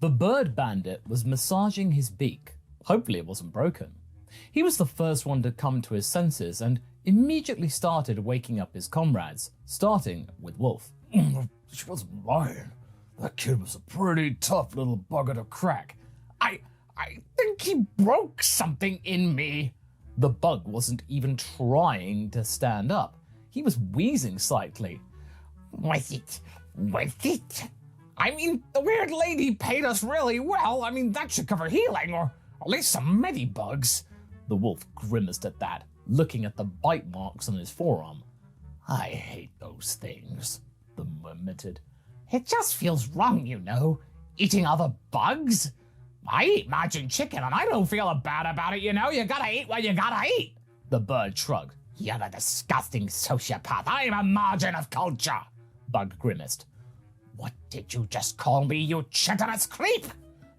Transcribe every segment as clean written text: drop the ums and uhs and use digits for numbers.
The bird bandit was massaging his beak. Hopefully it wasn't broken. He was the first one to come to his senses and immediately started waking up his comrades, starting with Wolf. She wasn't lying. That kid was a pretty tough little bugger to crack. I think he broke something in me. The bug wasn't even trying to stand up. He was wheezing slightly. Was it? I mean, the weird lady paid us really well. I mean, that should cover healing, or at least some medibugs. The wolf grimaced at that, looking at the bite marks on his forearm. I hate those things, the moon admitted. It just feels wrong, you know, eating other bugs. I eat margin chicken and I don't feel bad about it, you know. You gotta eat what you gotta eat. The bird shrugged. You're a disgusting sociopath. I'm a margin of culture. Bug grimaced. What did you just call me, you chitinous creep?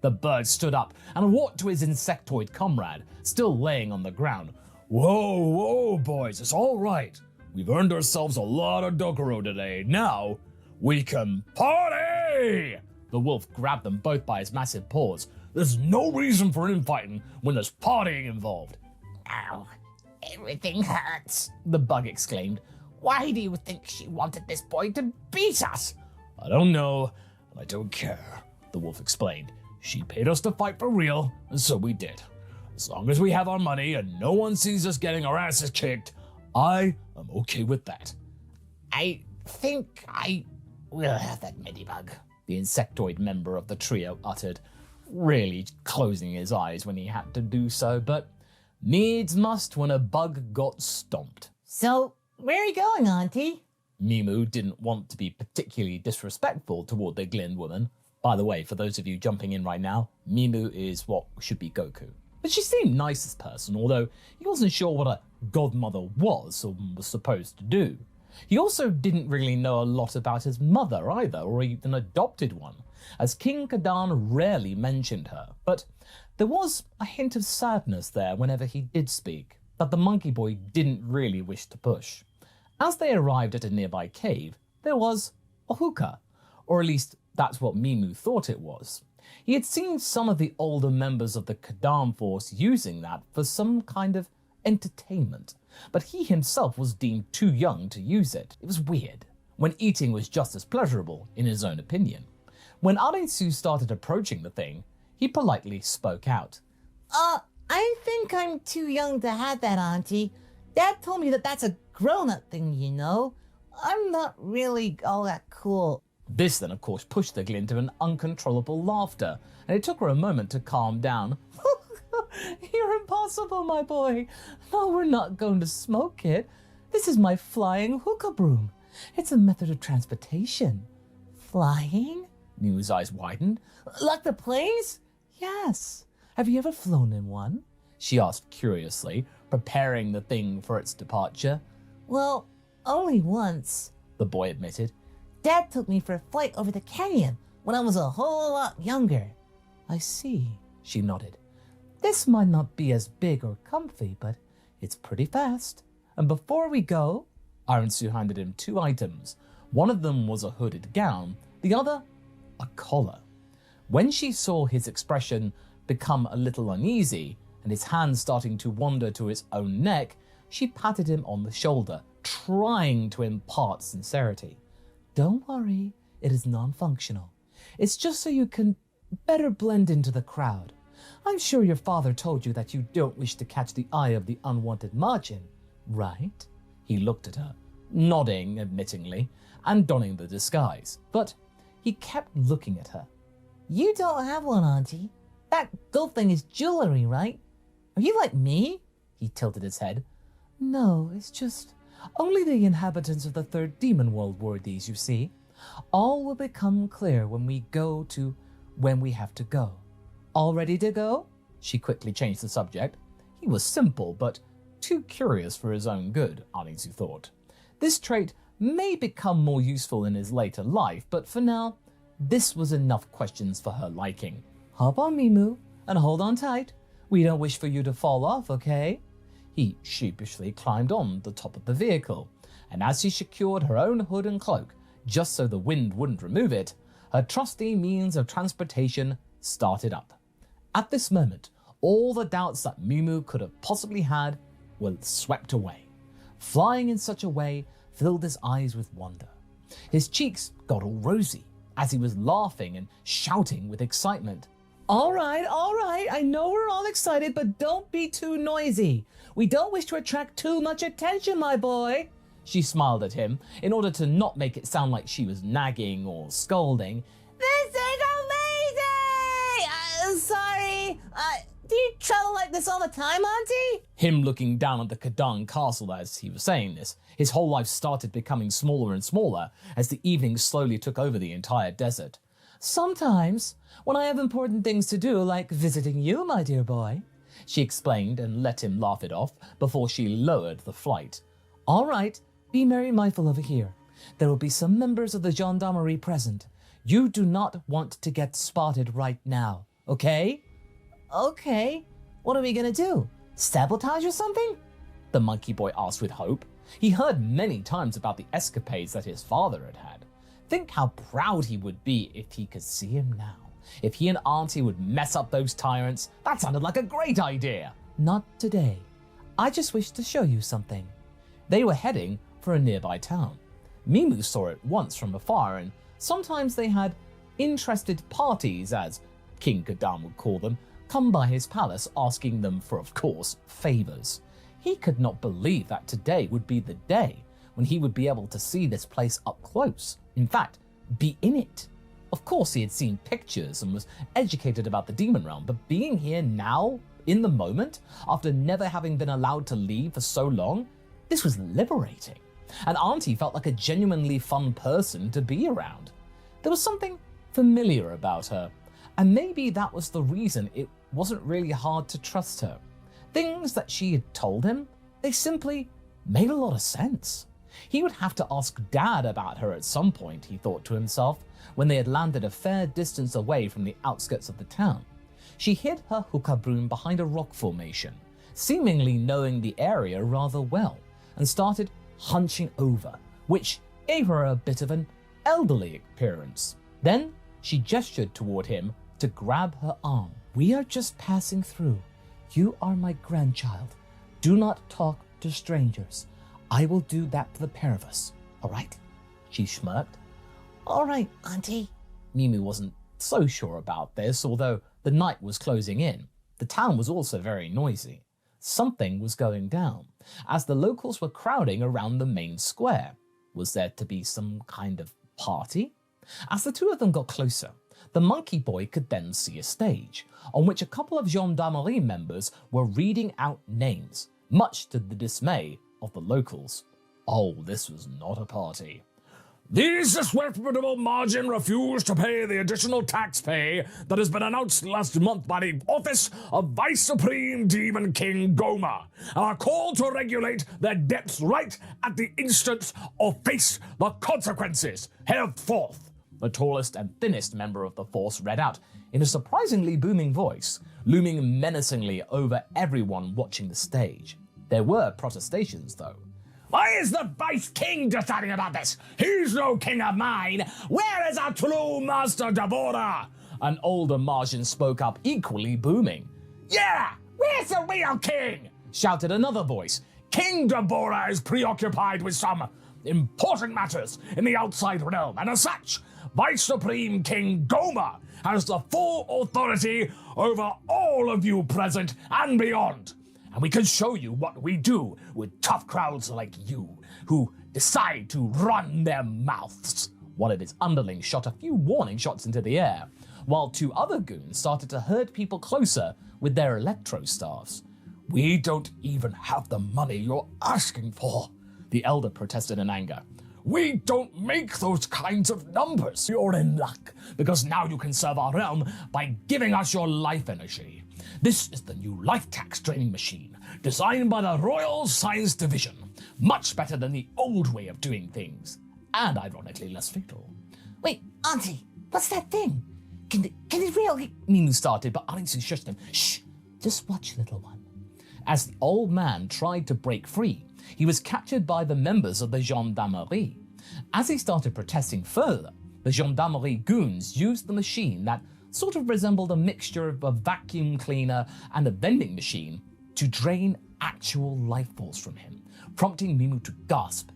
The bird stood up and walked to his insectoid comrade, still laying on the ground. Whoa, boys, it's all right. We've earned ourselves a lot of Dokuro today. Now, we can party! The wolf grabbed them both by his massive paws. There's no reason for infighting when there's partying involved. Ow, everything hurts, the bug exclaimed. Why do you think she wanted this boy to beat us? I don't know, and I don't care, the wolf explained. She paid us to fight for real, and so we did. As long as we have our money and no one sees us getting our asses kicked, I am okay with that. I think I will have that medibug, the insectoid member of the trio uttered, really closing his eyes when he had to do so, but needs must when a bug got stomped. So, where are you going, Auntie? Mimu didn't want to be particularly disrespectful toward the Glin woman. By the way, for those of you jumping in right now, Mimu is what should be Goku. But she seemed nice as a person, although he wasn't sure what a godmother was or was supposed to do. He also didn't really know a lot about his mother either, or even adopted one, as King Kadan rarely mentioned her. But there was a hint of sadness there whenever he did speak, that the monkey boy didn't really wish to push. As they arrived at a nearby cave, there was a hookah, or at least that's what Mimu thought it was. He had seen some of the older members of the Kadan force using that for some kind of entertainment, but he himself was deemed too young to use it. It was weird, when eating was just as pleasurable, in his own opinion. When Arensu started approaching the thing, he politely spoke out. I think I'm too young to have that, Auntie. Dad told me that that's a grown-up thing, you know. I'm not really all that cool. This then, of course, pushed the Glin to an uncontrollable laughter, and it took her a moment to calm down. You're impossible, my boy. No, we're not going to smoke it. This is my flying hookah broom. It's a method of transportation. Flying? Mimu's eyes widened. Like the planes? Yes. Have you ever flown in one? She asked curiously, preparing the thing for its departure. Well, only once, the boy admitted. Dad took me for a flight over the canyon when I was a whole lot younger. I see, she nodded. This might not be as big or comfy, but it's pretty fast. And before we go, Arensu handed him 2 items. One of them was a hooded gown, the other, a collar. When she saw his expression become a little uneasy, and his hand starting to wander to his own neck, she patted him on the shoulder, trying to impart sincerity. Don't worry, it is non-functional. It's just so you can better blend into the crowd. I'm sure your father told you that you don't wish to catch the eye of the unwanted margin, right? He looked at her, nodding admittingly, and donning the disguise, but he kept looking at her. You don't have one, Auntie. That gold thing is jewelry, right? Are you like me? He tilted his head. No, it's just only the inhabitants of the third demon world wore these, you see. All will become clear when we go to when we have to go. All ready to go? She quickly changed the subject. He was simple, but too curious for his own good, Anisu thought. This trait may become more useful in his later life, but for now, this was enough questions for her liking. Hop on, Mimu, and hold on tight. We don't wish for you to fall off, okay? He sheepishly climbed on the top of the vehicle, and as she secured her own hood and cloak, just so the wind wouldn't remove it, her trusty means of transportation started up. At this moment, all the doubts that Mimu could have possibly had were swept away. Flying in such a way filled his eyes with wonder. His cheeks got all rosy as he was laughing and shouting with excitement. All right, I know we're all excited, but don't be too noisy. We don't wish to attract too much attention, my boy. She smiled at him in order to not make it sound like she was nagging or scolding. This is amazing! Sorry, do you travel like this all the time, Auntie? Him looking down at the Kadang castle as he was saying this, his whole life started becoming smaller and smaller as the evenings slowly took over the entire desert. Sometimes, when I have important things to do, like visiting you, my dear boy, she explained and let him laugh it off before she lowered the flight. All right, be very mindful over here. There will be some members of the gendarmerie present. You do not want to get spotted right now, okay? Okay, what are we gonna do? Sabotage or something? The monkey boy asked with hope. He heard many times about the escapades that his father had had. Think how proud he would be if he could see him now. If he and Auntie would mess up those tyrants, that sounded like a great idea. Not today. I just wish to show you something. They were heading for a nearby town. Mimu saw it once from afar, and sometimes they had interested parties, as King Kadam would call them, come by his palace asking them for, of course, favors. He could not believe that today would be the day when he would be able to see this place up close. In fact, be in it. Of course, he had seen pictures and was educated about the demon realm, but being here now, in the moment, after never having been allowed to leave for so long, this was liberating. And Auntie felt like a genuinely fun person to be around. There was something familiar about her, and maybe that was the reason it wasn't really hard to trust her. Things that she had told him, they simply made a lot of sense. He would have to ask Dad about her at some point, he thought to himself, when they had landed a fair distance away from the outskirts of the town. She hid her hookah broom behind a rock formation, seemingly knowing the area rather well, and started hunching over, which gave her a bit of an elderly appearance. Then she gestured toward him to grab her arm. We are just passing through. You are my grandchild. Do not talk to strangers. I will do that for the pair of us, all right? She smirked. All right, Auntie. Mimu wasn't so sure about this, although the night was closing in. The town was also very noisy. Something was going down, as the locals were crowding around the main square. Was there to be some kind of party? As the two of them got closer, the monkey boy could then see a stage, on which a couple of gendarmerie members were reading out names, much to the dismay of the locals. Oh, this was not a party. These disreputable margin refuse to pay the additional tax pay that has been announced last month by the office of Vice Supreme Demon King Goma, and are called to regulate their debts right at the instant or face the consequences henceforth. The tallest and thinnest member of the force read out in a surprisingly booming voice, looming menacingly over everyone watching the stage. There were protestations, though. Why is the Vice King deciding about this? He's no king of mine. Where is our true master Dabura? An older Martian spoke up, equally booming. Yeah, where's the real king? Shouted another voice. King Dabura is preoccupied with some important matters in the outside realm, and as such, Vice Supreme King Goma has the full authority over all of you present and beyond. And we can show you what we do with tough crowds like you, who decide to run their mouths. One of his underlings shot a few warning shots into the air, while two other goons started to herd people closer with their electro staffs. We don't even have the money you're asking for, the elder protested in anger. We don't make those kinds of numbers. You're in luck, because now you can serve our realm by giving us your life energy. This is the new life tax draining machine, designed by the Royal Science Division. Much better than the old way of doing things, and ironically less fatal. Wait, Auntie, what's that thing? Can it really... Mimu started, but Auntie shushed him. Shh, just watch, little one. As the old man tried to break free, he was captured by the members of the gendarmerie. As he started protesting further, the gendarmerie goons used the machine that sort of resembled a mixture of a vacuum cleaner and a vending machine to drain actual life force from him, prompting Mimu to gasp.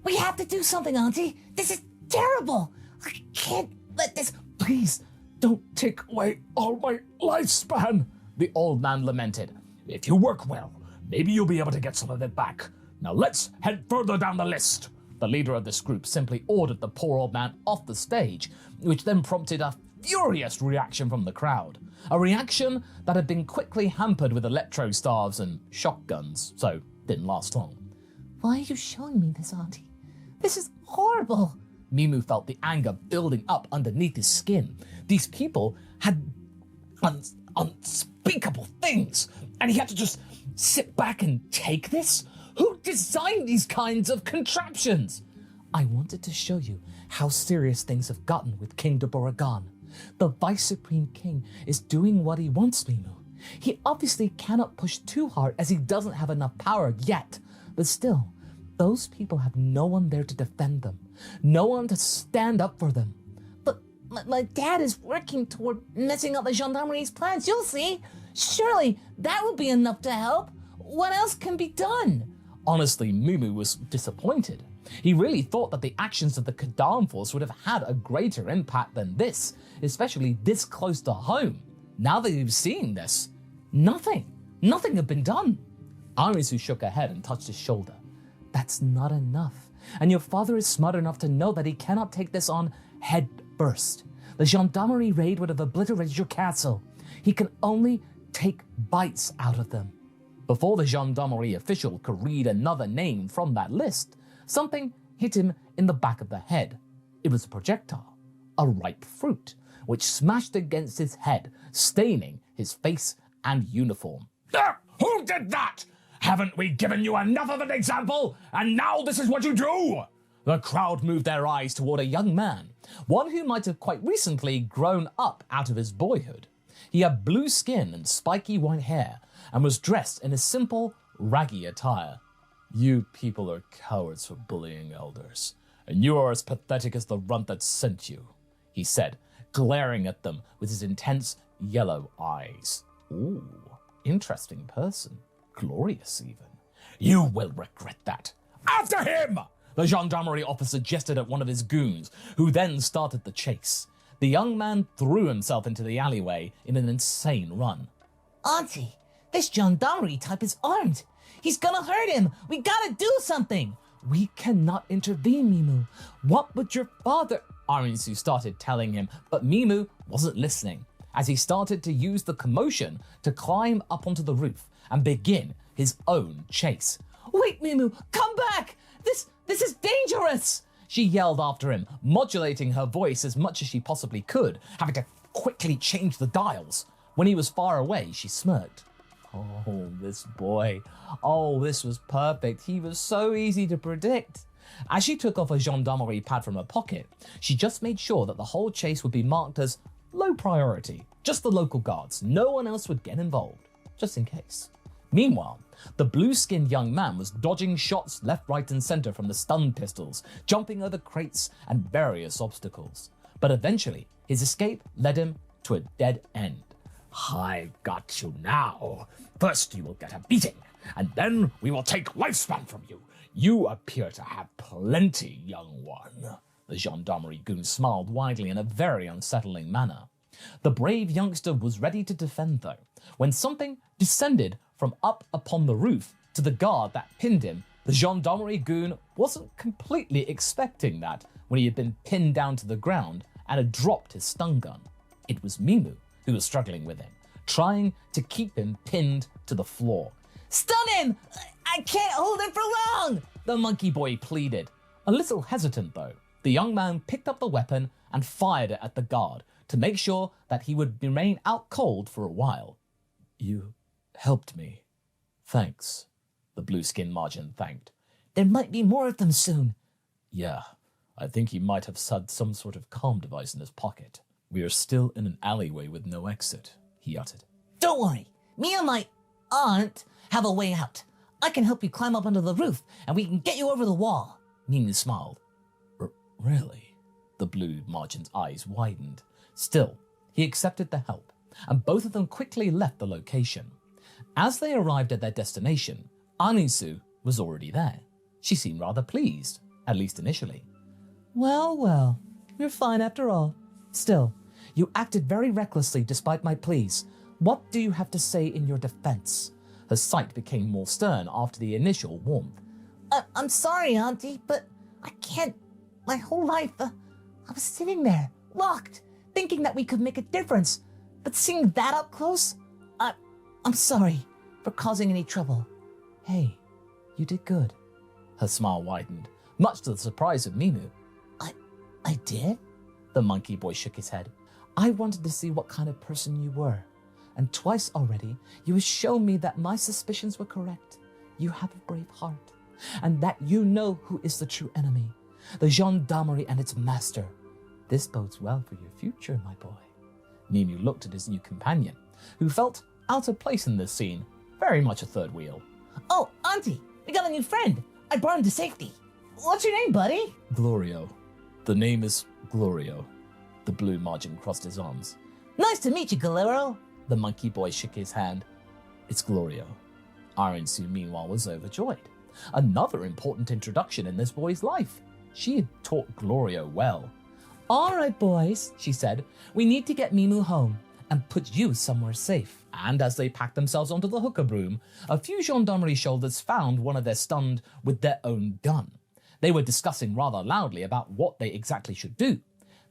We have to do something, Auntie. This is terrible. I can't let this... Please, don't take away all my lifespan, The old man lamented. If you work well, maybe you'll be able to get some of it back. Now let's head further down the list. The leader of this group simply ordered the poor old man off the stage, which then prompted a furious reaction from the crowd. A reaction that had been quickly hampered with electro staves and shotguns, so didn't last long. Why are you showing me this, Auntie? This is horrible. Mimu felt the anger building up underneath his skin. These people had unspeakable things, and he had to just sit back and take this? Who designed these kinds of contraptions? I wanted to show you how serious things have gotten with King Dabura gone. The Vice Supreme King is doing what he wants, Mimu. He obviously cannot push too hard as he doesn't have enough power yet, but still, those people have no one there to defend them, no one to stand up for them. But my dad is working toward messing up the gendarmerie's plans. You'll see. Surely that would be enough to help. What else can be done? Honestly, Mimu was disappointed. He really thought that the actions of the Kadam force would have had a greater impact than this, especially this close to home. Now that you've seen this, nothing had been done. Arisu shook her head and touched his shoulder. That's not enough, and your father is smart enough to know that he cannot take this on head first. The gendarmerie raid would have obliterated your castle. He can only take bites out of them. Before the gendarmerie official could read another name from that list, something hit him in the back of the head. It was a projectile, a ripe fruit, which smashed against his head, staining his face and uniform. Who did that? Haven't we given you enough of an example? And now this is what you do? The crowd moved their eyes toward a young man, one who might have quite recently grown up out of his boyhood. He had blue skin and spiky white hair, and was dressed in a simple, raggy attire. You people are cowards for bullying elders, and you are as pathetic as the runt that sent you, he said, glaring at them with his intense yellow eyes. Ooh, interesting person. Glorious, even. You will regret that. After him! The gendarmerie officer gestured at one of his goons, who then started the chase. The young man threw himself into the alleyway in an insane run. Auntie, this gendarmerie type is armed. He's gonna hurt him. We gotta do something. We cannot intervene, Mimu. What would your father... Arisu started telling him, but Mimu wasn't listening, as he started to use the commotion to climb up onto the roof and begin his own chase. Wait, Mimu, come back! This is dangerous! She yelled after him, modulating her voice as much as she possibly could, having to quickly change the dials. When he was far away, she smirked. Oh, this boy. Oh, this was perfect. He was so easy to predict. As she took off a gendarmerie pad from her pocket, she just made sure that the whole chase would be marked as low priority. Just the local guards. No one else would get involved, just in case. Meanwhile, the blue-skinned young man was dodging shots left, right, and center from the stun pistols, jumping over crates and various obstacles. But eventually, his escape led him to a dead end. I've got you now. First you will get a beating, and then we will take lifespan from you. You appear to have plenty, young one. The gendarmerie goon smiled widely in a very unsettling manner. The brave youngster was ready to defend, though, when something descended from up upon the roof to the guard that pinned him. The gendarmerie goon wasn't completely expecting that when he had been pinned down to the ground and had dropped his stun gun. It was Mimu who was struggling with him, trying to keep him pinned to the floor. Stun him! I can't hold it for long! The monkey boy pleaded. A little hesitant, though, the young man picked up the weapon and fired it at the guard to make sure that he would remain out cold for a while. You helped me. Thanks, the blue-skin Margin thanked. There might be more of them soon. Yeah, I think he might have had some sort of comm device in his pocket. We are still in an alleyway with no exit, he uttered. Don't worry, me and my aunt have a way out. I can help you climb up onto the roof, and we can get you over the wall. Mimu smiled. Really? The blue Margin's eyes widened. Still, He accepted the help, and both of them quickly left the location. As they arrived at their destination, Anisu was already there. She seemed rather pleased, at least initially. Well, well, you're fine after all. Still, you acted very recklessly despite my pleas. What do you have to say in your defense? Her sight became more stern after the initial warmth. I'm sorry, Auntie, but I can't. My whole life, I was sitting there, locked, thinking that we could make a difference. But seeing that up close, I'm sorry for causing any trouble. Hey, you did good. Her smile widened, much to the surprise of Mimu. I did? The monkey boy shook his head. I wanted to see what kind of person you were. And twice already, you have shown me that my suspicions were correct. You have a brave heart. And that you know who is the true enemy. The gendarmerie and its master. This bodes well for your future, my boy. Mimu looked at his new companion, who felt out of place in this scene, very much a third wheel. Oh, Auntie, we got a new friend. I brought him to safety. What's your name, buddy? Glorio. The name is Glorio. The blue margin crossed his arms. Nice to meet you, Glorio. The monkey boy shook his hand. It's Glorio. Arinsu, meanwhile, was overjoyed. Another important introduction in this boy's life. She had taught Glorio well. All right, boys, she said. We need to get Mimu home and put you somewhere safe. And as they packed themselves onto the hooker broom, a few gendarmerie shoulders found one of their stunned with their own gun. They were discussing rather loudly about what they exactly should do.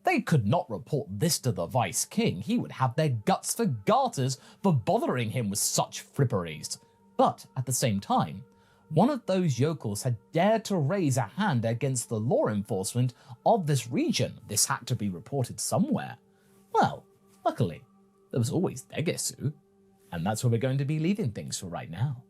They could not report this to the Vice King. He would have their guts for garters for bothering him with such fripperies. But at the same time, one of those yokels had dared to raise a hand against the law enforcement of this region. This had to be reported somewhere. Well, luckily, there was always Degesu. And that's where we're going to be leaving things for right now.